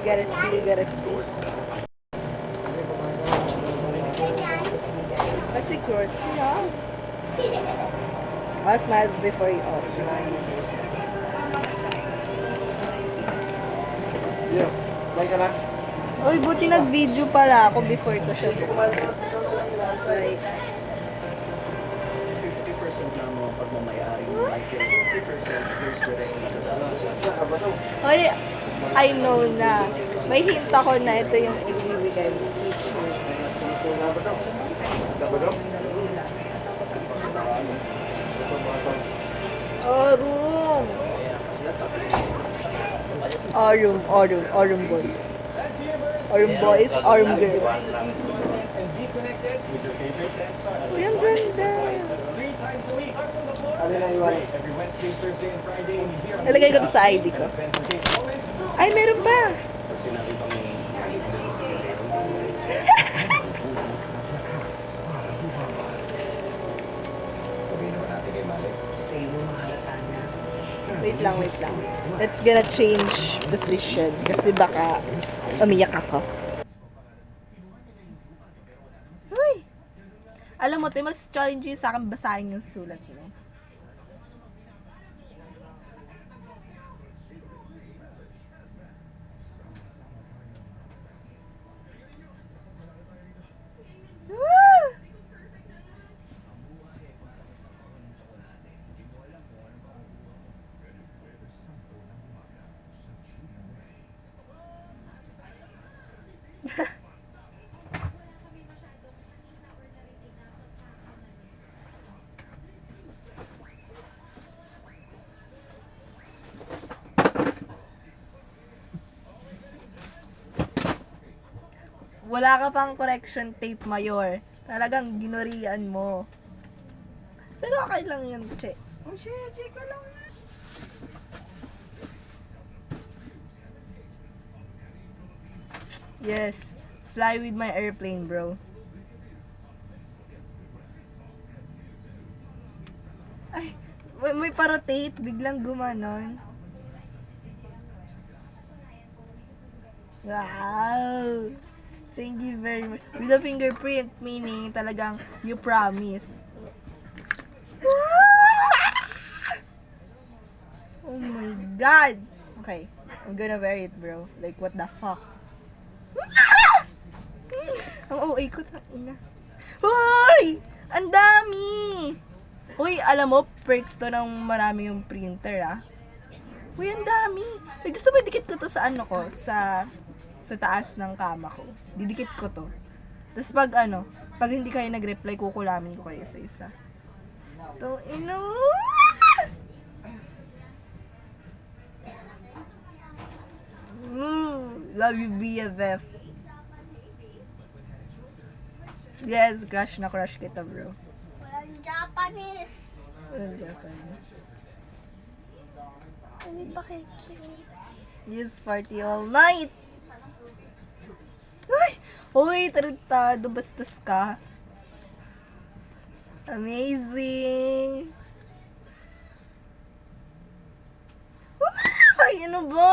gotta see, you gotta see. What's it yours? No. I'll smile before you open. Yeah, like na. Uy, buti nag-video pala ako before ko siya. Like, 50% lang mo pagmamayari mo like 50% here's where they Hoy, I know na. May hint ako na ito yung ibibigay mo. Arum! Arum boy. Arum boys, arum girls. Uy, ang ganda. Ano na iwan? Nalagay ko to sa ID ko. Ay, meron pa! Wait lang. Let's gonna change position. Kasi baka umiyak ako. Uy! Alam mo, mas challenging sa akin basahin yung sulat mo. Wala ka pang correction tape, Mayor. Talagang ginurian mo. Pero okay lang yan, che. Oh, che ka lang. Yes. Fly with my airplane, bro. Ay, may parotate. Biglang gumanon. Wow! Thank you very much. With a fingerprint, meaning talagang you promise. Oh my God! Okay, I'm gonna wear it, bro. Like, what the fuck? Ang OA ko, ina. Hoy! Ang dami! Uy, alam mo, perks to ng marami yung printer, ah. Uy, ang dami! Uy, gusto mo dikit ko to sa ano ko? Sa taas ng kama ko. Didikit ko to. Tapos pag hindi kayo nag-reply, kukulamin ko kayo isa-isa. To, love you, BFF. Yes, crush kita, bro. Walang Japanese. Walang Japanese. Ano ba kay Kimi? Yes, party all night! Ay! Uy, tarantado, bastos ka. Amazing! Ay, ano ba?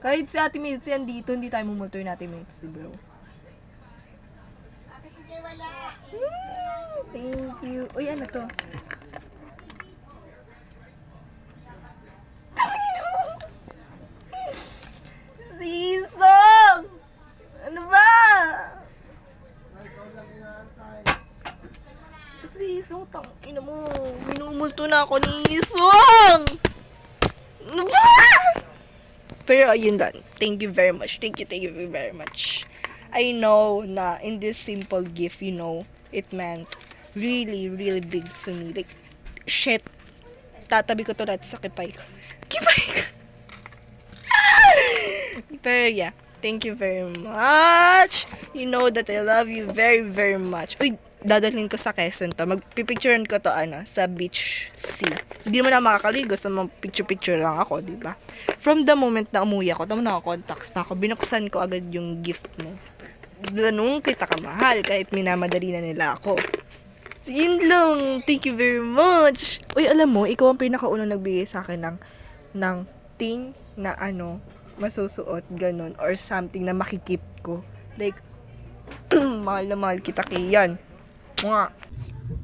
Kahit si Ate Mitzi andito, hindi tayo mumulto yung Ate Mitzi, bro. Kasi wala. Thank you. Uy, ano to? Sisong! Ano ba? Sisong, tangina mo. Minumulto na ako ni Isong! Ano ba? Pero ayun lang. Thank you very much. Thank you very much. I know na in this simple gift, it meant really, really big to me. Like, shit. Tatabi ko to lahat sa kipay ko. Kipay ko! Pero yeah, thank you very much. You know that I love you very, very much. Uy, dadalhin ko sa Quezon to. Magpipicturean ko to sa beach sea. Hindi naman ako makakaligo, so picture lang ako, di ba? From the moment na umuwi ako, tama na ako, contacts pa ako, binuksan ko agad yung gift mo. Ganun kita kamahal, kahit minamadali na nila ako. So, yun lang. Thank you very much. Uy, alam mo, ikaw ang pinakaunang nagbigay sa akin ng thing na masusuot, ganun, or something na makikip ko. Like, mahal na mahal kita, Kian. Mwah!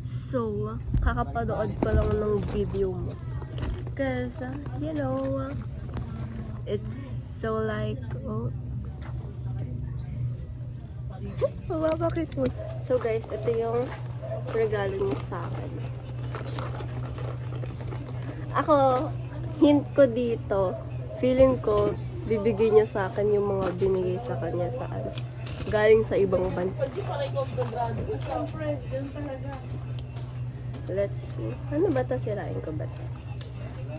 So, kakapanood ko lang ng video mo. Cause, it's so like, bakit mo? So guys, ito yung regalo niya sa akin. Ako, hint ko dito, feeling ko, bibigay niya sa akin yung mga binigay sa kanya sa galing sa ibang bansa. Let's see. Ano ba ito? Sirain ko ba ito?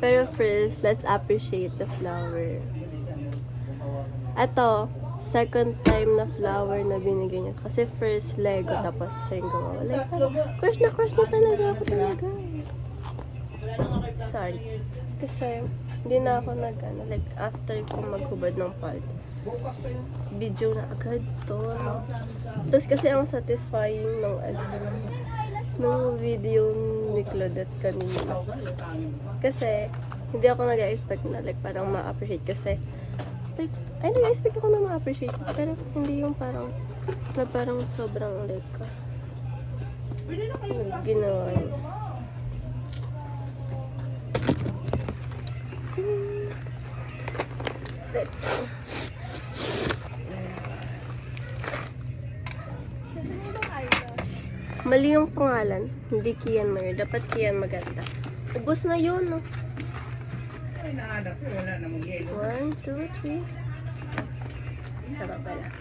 Pero first, let's appreciate the flower. Ito, second time na flower na binigay niya. Kasi first Lego, tapos siya yung gawa. Like, crush na talaga ako talaga. Sorry. Kasi, hindi na ako like, after ko maghubad ng part, video na agad to. Tapos kasi ang satisfying nung video ni Claudette kanina. Kasi, hindi ako nag-expect na like parang ma-appreciate kasi like, nag-expect ako na ma-appreciate pero hindi yung parang na parang sobrang like ginawa niya. Let's see. Mali yung pangalan. Hindi Kian Mayer. Dapat Kian Maganda. Ubus na yun, no? 1, 2, 3. Isa pa pala.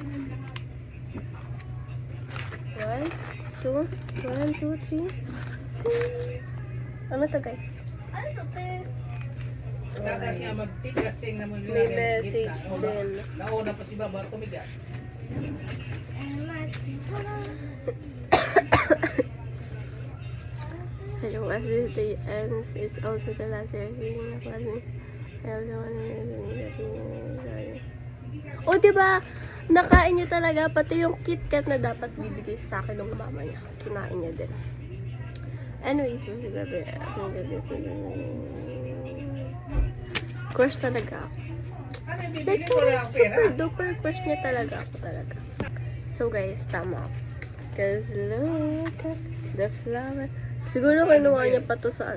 1, 2, 3. Ano to, guys? Ano to, te? May message din. Nauna pa si Baba tumigas. Hello, as this day ends, it's also the last year of reading the class. O, diba? Nakain niya talaga. Pati yung KitKat na dapat bibigay sa akin ng mama niya. Kinain niya din. Anyway, crush talaga ako. Like, parang super duper crush niya talaga ako talaga. So guys, tama ako. Cause look at the flower. Siguro kinuha niya pa to sa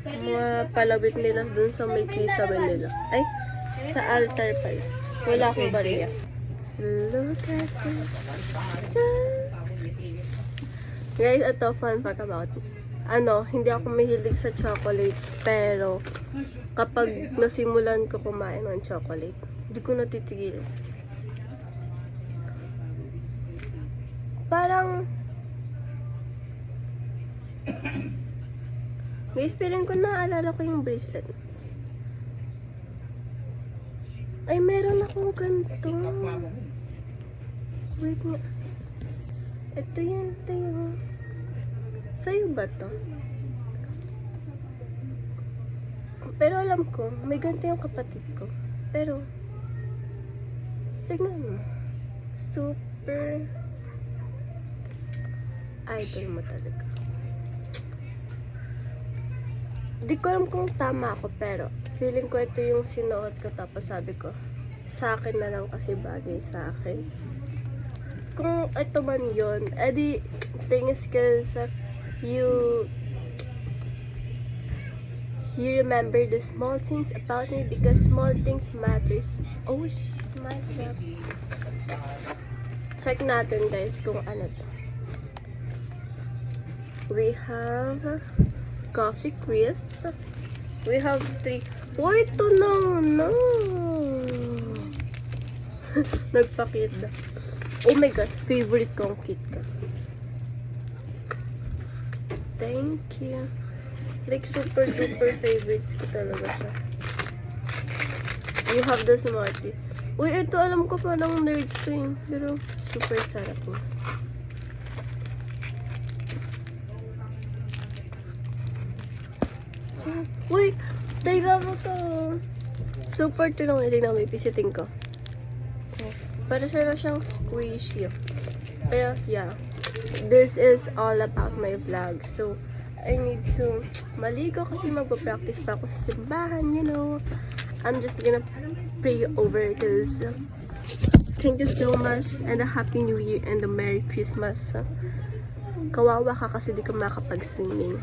mga palabit nila dun sa may kisaban nila. Ay, sa altar pala. Wala akong bariya. So look at the guys, ito fun fact about me. Hindi ako mahilig sa chocolate, pero kapag nasimulan ko kumain ng chocolate, hindi ko natitigil. Parang guys, feeling ko naalala ko yung bracelet. Ay, meron akong ganito. Wait nga. Ito yan. Sa'yo ba to? Pero alam ko, may ganito yung kapatid ko. Pero, tignan mo. Super idol mo talaga. Di ko alam kung tama ako, pero feeling ko ito yung sinuot ko, tapos sabi ko, sa akin na lang kasi bagay sa akin. Kung ito man yun, edi, thing is cause you remember the small things about me because small things matters. Oh shit, my God. Check natin guys kung ano to. We have coffee crisp. We have 3. Oh, ito no. Nagpakita. Oh my God, favorite kong KitKat. Thank you. Like, super duper favorites ko talaga siya. You have the Smarties. Uy, ito alam ko parang nerds to yun. Pero, super sarap mo. Uy, taiga mo to. Super to lang. Tingnan mo, ipisiting ko. Para siya lang siyang squishy. Pero, yeah. This is all about my vlog. So, I need to maligo kasi magpa-practice pa ako sa simbahan, you know. I'm just gonna pray over because thank you so much and a Happy New Year and a Merry Christmas. Kawawa ka kasi di ka makapag-swimming.